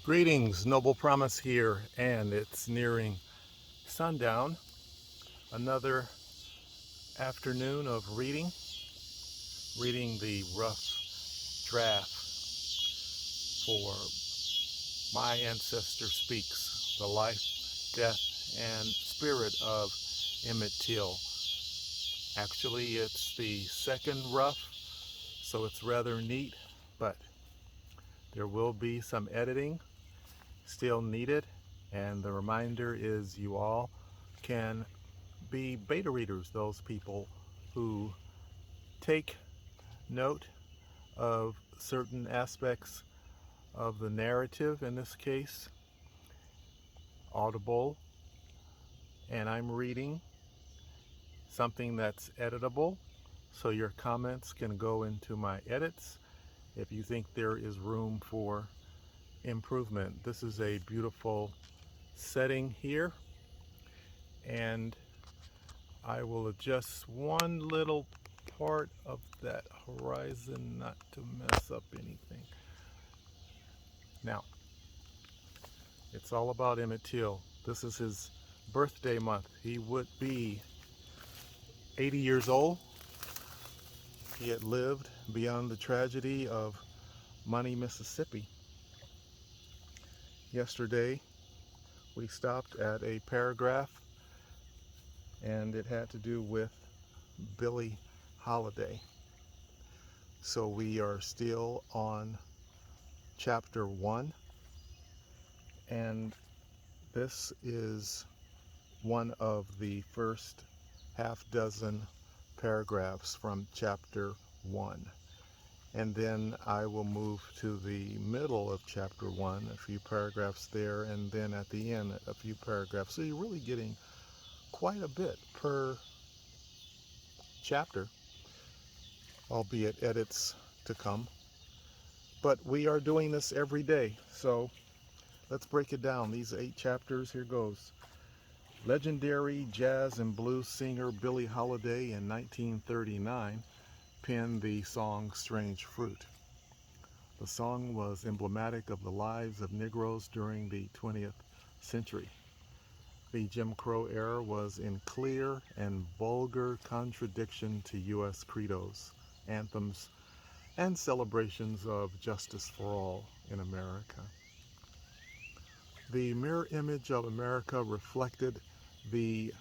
Greetings, Noble Promise here, and it's nearing sundown. Another afternoon of reading the rough draft for My Ancestor Speaks, the life, death, and spirit of Emmett Till. Actually, it's the second rough, so it's rather neat, but there will be some editing still needed, and the reminder is you all can be beta readers, those people who take note of certain aspects of the narrative, in this case, audible, and I'm reading something that's editable, so your comments can go into my edits if you think there is room for improvement. This is a beautiful setting here, and I will adjust one little part of that horizon not to mess up anything. Now, it's all about Emmett Till. This is his birthday month. He would be 80 years old. He had lived beyond the tragedy of Money, Mississippi. Yesterday, we stopped at a paragraph, and it had to do with Billie Holiday. So we are still on chapter 1, and this is one of the first half dozen paragraphs from chapter 1. And then I will move to the middle of chapter 1, a few paragraphs there, and then at the end, a few paragraphs. So you're really getting quite a bit per chapter, albeit edits to come. But we are doing this every day, so let's break it down. These 8 chapters, here goes. Legendary jazz and blues singer Billie Holiday in 1939 penned the song Strange Fruit. The song was emblematic of the lives of Negroes during the 20th century. The Jim Crow era was in clear and vulgar contradiction to U.S. credos, anthems, and celebrations of justice for all in America. The mirror image of America reflected the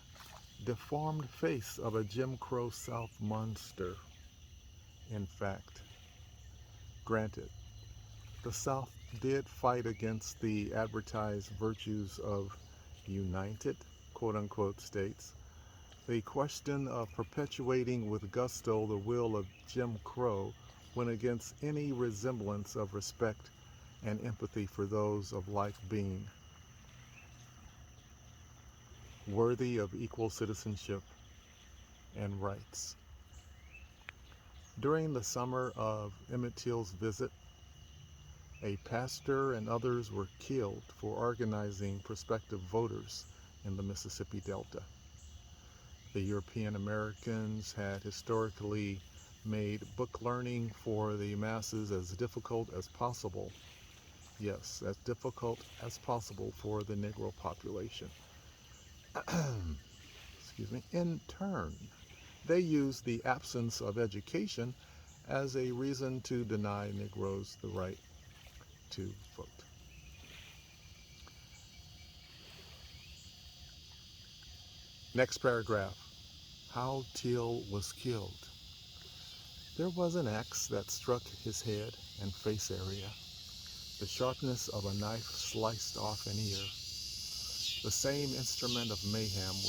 deformed face of a Jim Crow South monster. In fact, granted, the South did fight against the advertised virtues of united, quote-unquote, states. The question of perpetuating with gusto the will of Jim Crow went against any resemblance of respect and empathy for those of like being, worthy of equal citizenship and rights. During the summer of Emmett Till's visit, a pastor and others were killed for organizing prospective voters in the Mississippi Delta. The European Americans had historically made book learning for the masses as difficult as possible. Yes, as difficult as possible for the Negro population. Excuse me. In turn, they used the absence of education as a reason to deny Negroes the right to vote. Next paragraph. How Till was killed. There was an axe that struck his head and face area. The sharpness of a knife sliced off an ear. The same instrument of mayhem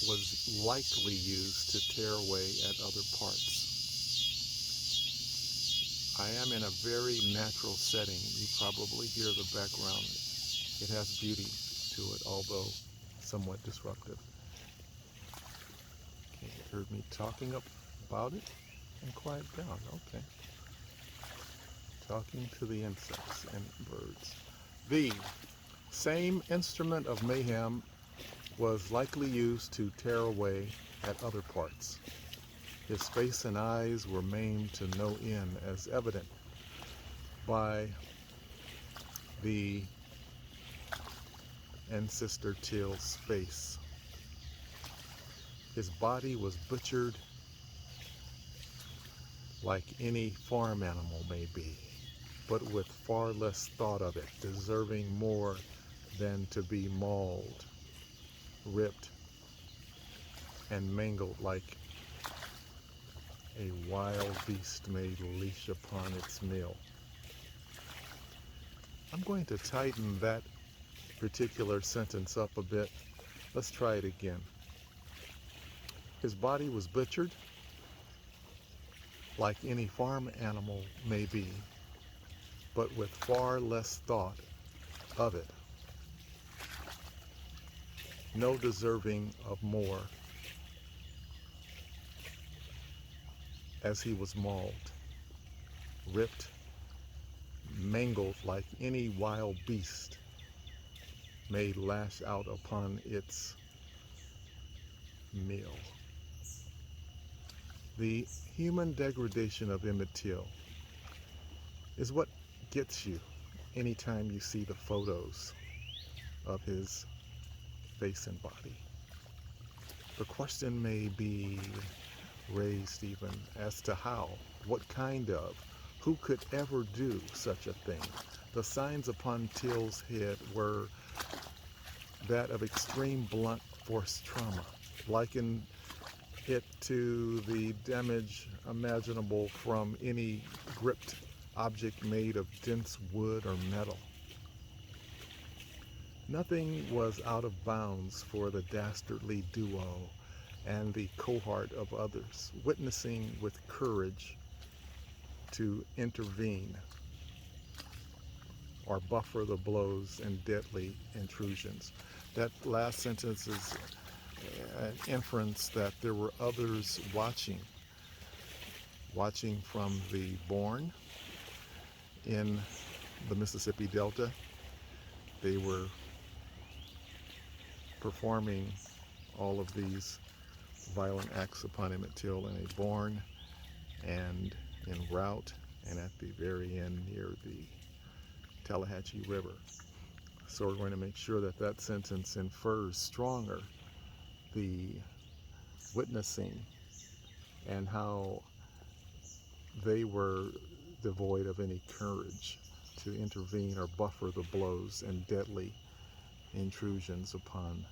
was likely used to tear away at other parts. I am in a very natural setting. You probably hear the background. It has beauty to it, although somewhat disruptive. Okay, you heard me talking about it and quiet down. Okay. Talking to the insects and birds. The same instrument of mayhem was likely used to tear away at other parts. His face and eyes were maimed to no end, as evident by the Ancestor Till's face. His body was butchered like any farm animal may be, but with far less thought of it, deserving more than to be mauled, ripped, and mangled like a wild beast may leash upon its meal. I'm going to tighten that particular sentence up a bit. Let's try it again. His body was butchered like any farm animal may be, but with far less thought of it, no deserving of more, as he was mauled, ripped, mangled like any wild beast may lash out upon its meal. The human degradation of Emmett Till is what gets you anytime you see the photos of his face and body. The question may be raised even as to how, what kind of, who could ever do such a thing? The signs upon Till's head were that of extreme blunt force trauma, likened it to the damage imaginable from any gripped object made of dense wood or metal. Nothing was out of bounds for the dastardly duo and the cohort of others, witnessing with courage to intervene or buffer the blows and deadly intrusions. That last sentence is an inference that there were others watching from the bourne in the Mississippi Delta. They were performing all of these violent acts upon Emmett Till in a bourne and en route and at the very end near the Tallahatchie River. So we're going to make sure that that sentence infers stronger the witnessing and how they were devoid of any courage to intervene or buffer the blows and deadly intrusions upon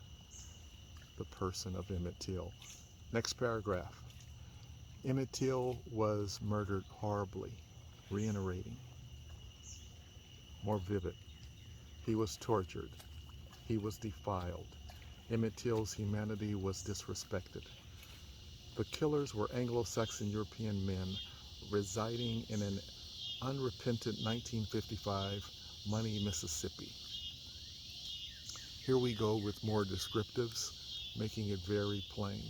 the person of Emmett Till. Next paragraph. Emmett Till was murdered horribly, reiterating, more vivid. He was tortured. He was defiled. Emmett Till's humanity was disrespected. The killers were Anglo-Saxon European men residing in an unrepentant 1955 Money, Mississippi. Here we go with more descriptives, making it very plain.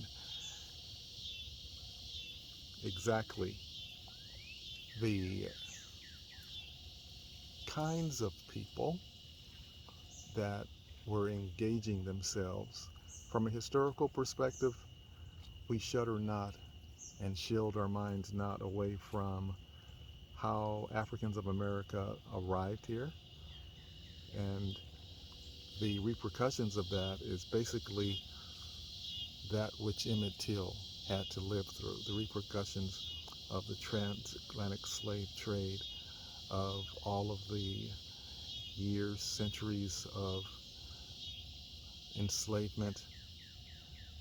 Exactly the kinds of people that were engaging themselves. From a historical perspective, we shudder not and shield our minds not away from how Africans of America arrived here, and the repercussions of that is basically that which Emmett Till had to live through, the repercussions of the transatlantic slave trade, of all of the years, centuries of enslavement,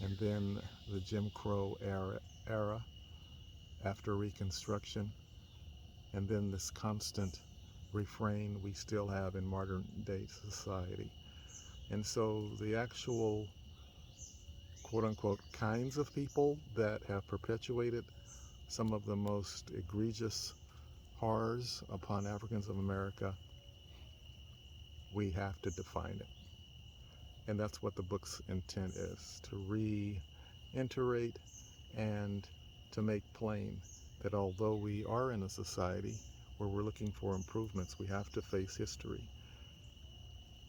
and then the Jim Crow era after Reconstruction, and then this constant refrain we still have in modern day society. And so the actual quote-unquote kinds of people that have perpetuated some of the most egregious horrors upon Africans of America, we have to define it. And that's what the book's intent is, to reiterate and to make plain that although we are in a society where we're looking for improvements, we have to face history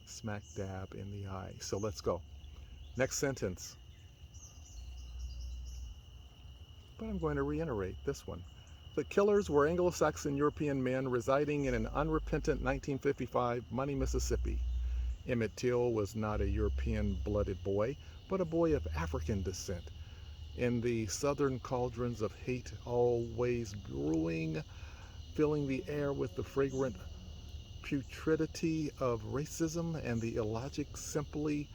smack dab in the eye. So let's go. Next sentence. But I'm going to reiterate this one. The killers were Anglo-Saxon European men residing in an unrepentant 1955 Money, Mississippi. Emmett Till was not a European-blooded boy, but a boy of African descent. In the southern cauldrons of hate always brewing, filling the air with the fragrant putridity of racism and the illogic, simply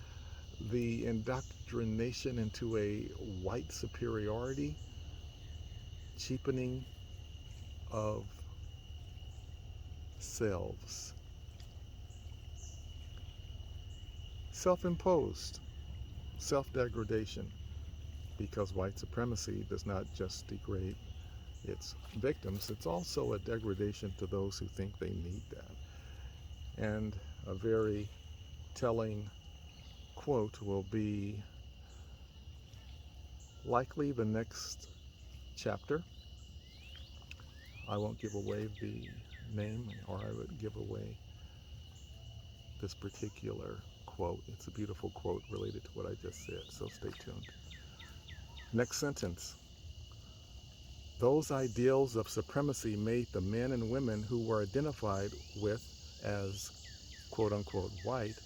the indoctrination into a white superiority, cheapening of selves. Self-imposed, self-degradation, because white supremacy does not just degrade its victims, it's also a degradation to those who think they need that. And a very telling quote will be likely the next chapter. I won't give away the name, or I would give away this particular quote. It's a beautiful quote related to what I just said, so stay tuned. Next sentence. Those ideals of supremacy made the men and women who were identified with as quote-unquote white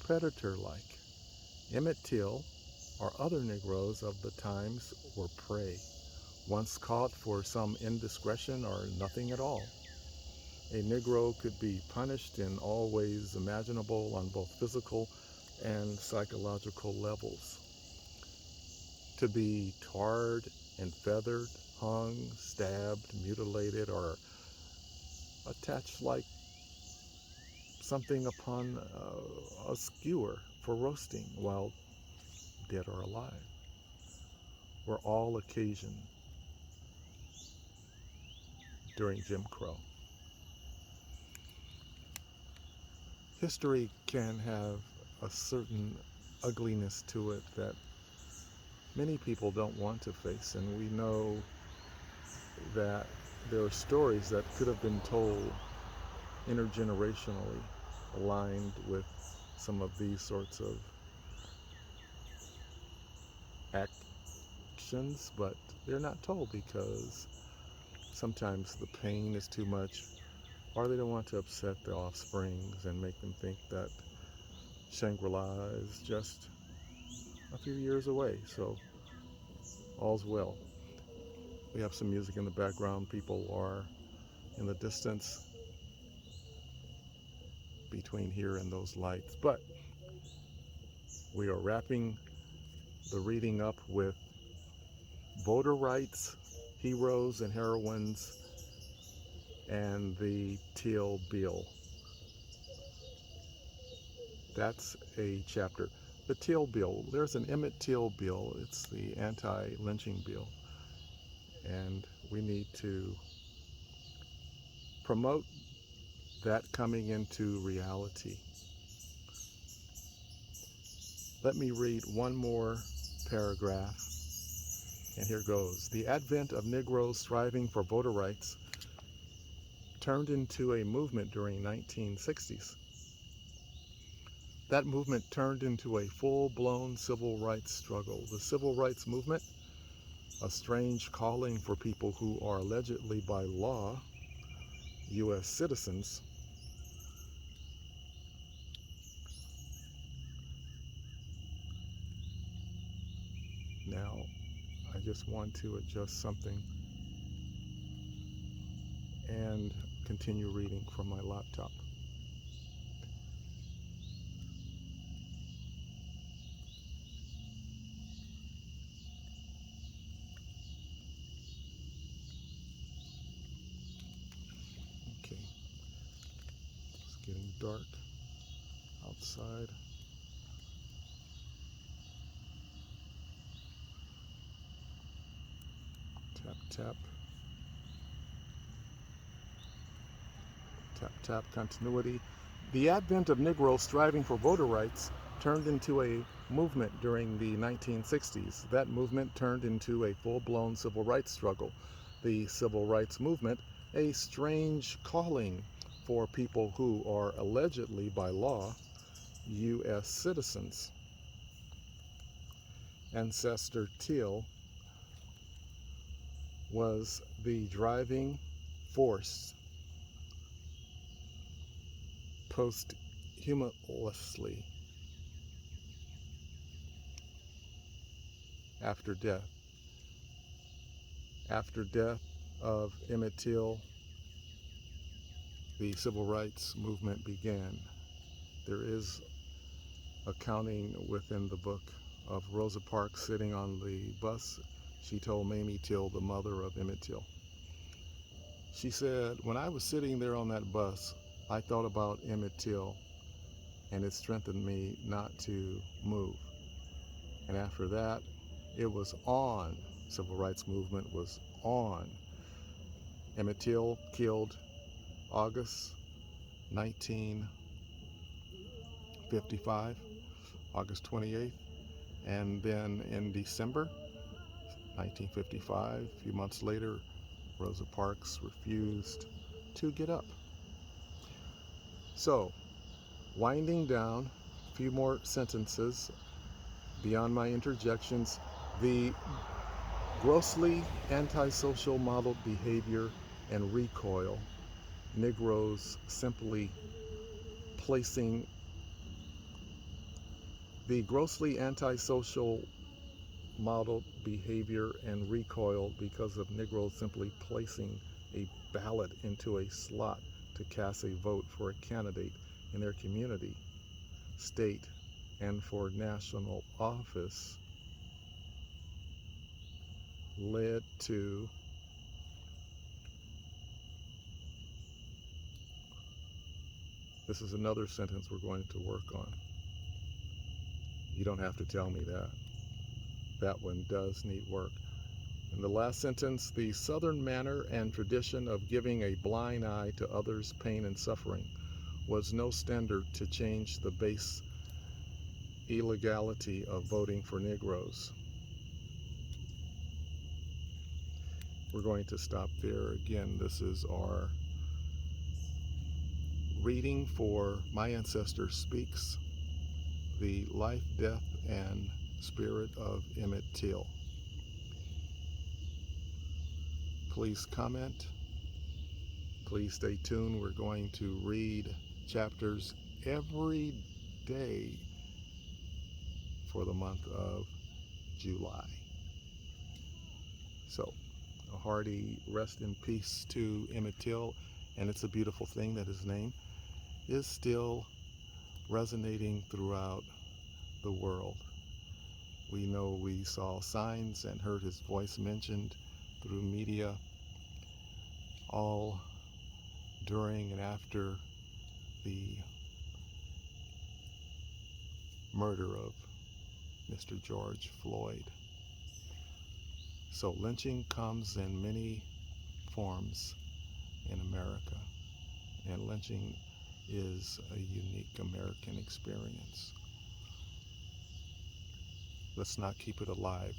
predator-like. Emmett Till or other Negroes of the times were prey, once caught for some indiscretion or nothing at all. A Negro could be punished in all ways imaginable on both physical and psychological levels. To be tarred and feathered, hung, stabbed, mutilated, or attached like something upon a skewer for roasting while dead or alive, were all occasioned during Jim Crow. History can have a certain ugliness to it that many people don't want to face, and we know that there are stories that could have been told intergenerationally aligned with some of these sorts of actions, but they're not told because sometimes the pain is too much, or they don't want to upset the offsprings and make them think that Shangri-La is just a few years away. So all's well. We have some music in the background. People are in the distance between here and those lights. But we are wrapping the reading up with voter rights, heroes and heroines, and the Till Bill. That's a chapter. The Till Bill, there's an Emmett Till bill. It's the anti-lynching bill. And we need to promote that coming into reality. Let me read one more paragraph, and here goes. The advent of Negroes striving for voter rights turned into a movement during 1960s. That movement turned into a full-blown civil rights struggle. The civil rights movement, a strange calling for people who are allegedly by law U.S. citizens, now I just want to adjust something and continue reading from my laptop. Okay, it's getting dark outside. Tap, tap. Tap, tap, continuity. The advent of Negroes striving for voter rights turned into a movement during the 1960s. That movement turned into a full-blown civil rights struggle. The civil rights movement, a strange calling for people who are allegedly by law U.S. citizens. Ancestor Till was the driving force posthumously after death. After death of Emmett Till, the civil rights movement began. There is accounting within the book of Rosa Parks sitting on the bus. She told Mamie Till, the mother of Emmett Till. She said, when I was sitting there on that bus, I thought about Emmett Till, and it strengthened me not to move. And after that, it was on. Civil rights movement was on. Emmett Till killed August 1955, August 28th. And then in December 1955, a few months later, Rosa Parks refused to get up. So, winding down, a few more sentences beyond my interjections. The grossly antisocial modeled behavior and recoil, Negroes simply placing the grossly antisocial modeled behavior and recoil because of Negroes simply placing a ballot into a slot to cast a vote for a candidate in their community, state, and for national office led to this is another sentence we're going to work on. You don't have to tell me that. That one does need work. In the last sentence, the Southern manner and tradition of giving a blind eye to others' pain and suffering was no standard to change the base illegality of voting for Negroes. We're going to stop there. Again, this is our reading for My Ancestor Speaks, the life, death, and spirit of Emmett Till. Please comment. Please stay tuned. We're going to read chapters every day for the month of July. So, a hearty rest in peace to Emmett Till, and it's a beautiful thing that his name is still resonating throughout the world. We know we saw signs and heard his voice mentioned through media all during and after the murder of Mr. George Floyd. So lynching comes in many forms in America, and lynching is a unique American experience. Let's not keep it alive.